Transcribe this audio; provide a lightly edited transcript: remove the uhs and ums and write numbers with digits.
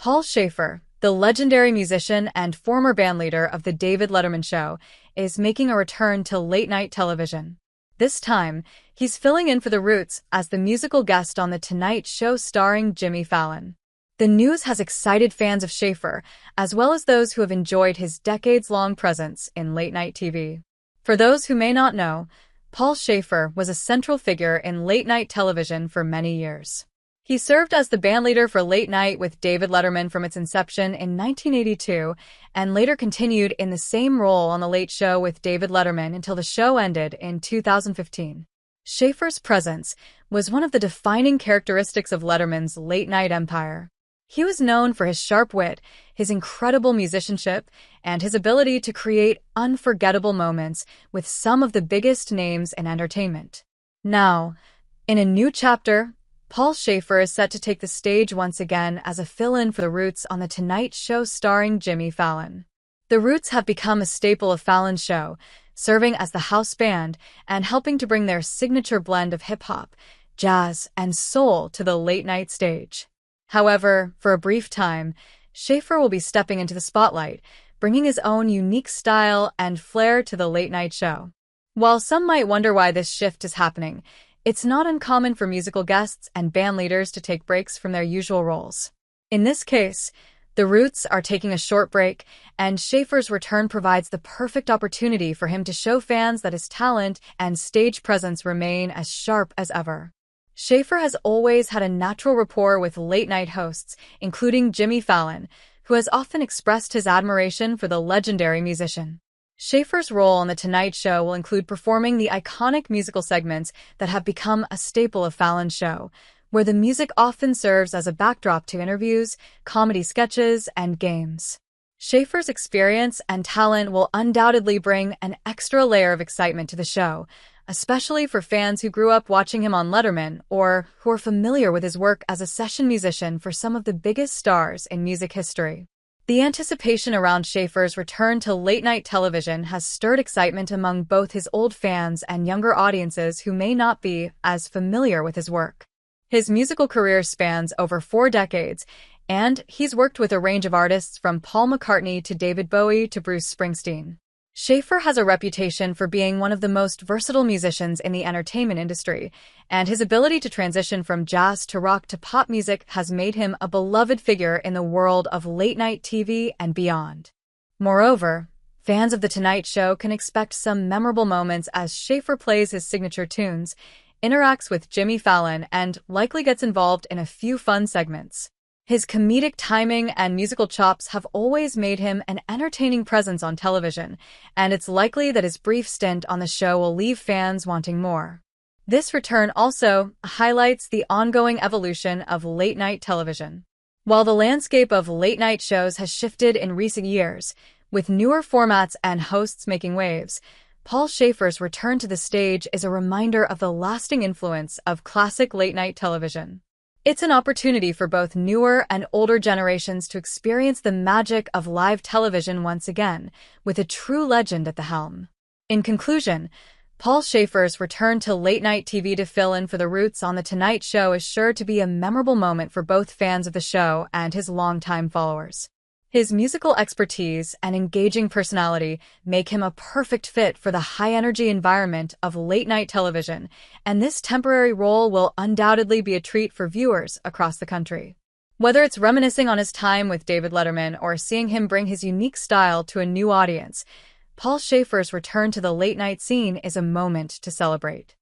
Paul Shaffer, the legendary musician and former bandleader of The David Letterman Show, is making a return to late-night television. This time, he's filling in for the Roots as the musical guest on The Tonight Show starring Jimmy Fallon. The news has excited fans of Shaffer, as well as those who have enjoyed his decades-long presence in late-night TV. For those who may not know, Paul Shaffer was a central figure in late-night television for many years. He served as the bandleader for Late Night with David Letterman from its inception in 1982 and later continued in the same role on The Late Show with David Letterman until the show ended in 2015. Shaffer's presence was one of the defining characteristics of Letterman's late-night empire. He was known for his sharp wit, his incredible musicianship, and his ability to create unforgettable moments with some of the biggest names in entertainment. Now, in a new chapter, Paul Shaffer is set to take the stage once again as a fill-in for The Roots on The Tonight Show starring Jimmy Fallon. The Roots have become a staple of Fallon's show, serving as the house band and helping to bring their signature blend of hip-hop, jazz, and soul to the late-night stage. However, for a brief time, Shaffer will be stepping into the spotlight, bringing his own unique style and flair to the late-night show. While some might wonder why this shift is happening, it's not uncommon for musical guests and band leaders to take breaks from their usual roles. In this case, the Roots are taking a short break, and Shaffer's return provides the perfect opportunity for him to show fans that his talent and stage presence remain as sharp as ever. Shaffer has always had a natural rapport with late-night hosts, including Jimmy Fallon, who has often expressed his admiration for the legendary musician. Shaffer's role on The Tonight Show will include performing the iconic musical segments that have become a staple of Fallon's show, where the music often serves as a backdrop to interviews, comedy sketches, and games. Shaffer's experience and talent will undoubtedly bring an extra layer of excitement to the show, especially for fans who grew up watching him on Letterman or who are familiar with his work as a session musician for some of the biggest stars in music history. The anticipation around Shaffer's return to late-night television has stirred excitement among both his old fans and younger audiences who may not be as familiar with his work. His musical career spans over 4 decades, and he's worked with a range of artists from Paul McCartney to David Bowie to Bruce Springsteen. Shaffer has a reputation for being one of the most versatile musicians in the entertainment industry, and his ability to transition from jazz to rock to pop music has made him a beloved figure in the world of late-night TV and beyond. Moreover, fans of The Tonight Show can expect some memorable moments as Shaffer plays his signature tunes, interacts with Jimmy Fallon, and likely gets involved in a few fun segments. His comedic timing and musical chops have always made him an entertaining presence on television, and it's likely that his brief stint on the show will leave fans wanting more. This return also highlights the ongoing evolution of late-night television. While the landscape of late-night shows has shifted in recent years, with newer formats and hosts making waves, Paul Shaffer's return to the stage is a reminder of the lasting influence of classic late-night television. It's an opportunity for both newer and older generations to experience the magic of live television once again, with a true legend at the helm. In conclusion, Paul Shaffer's return to late-night TV to fill in for The Roots on The Tonight Show is sure to be a memorable moment for both fans of the show and his longtime followers. His musical expertise and engaging personality make him a perfect fit for the high-energy environment of late-night television, and this temporary role will undoubtedly be a treat for viewers across the country. Whether it's reminiscing on his time with David Letterman or seeing him bring his unique style to a new audience, Paul Shaffer's return to the late-night scene is a moment to celebrate.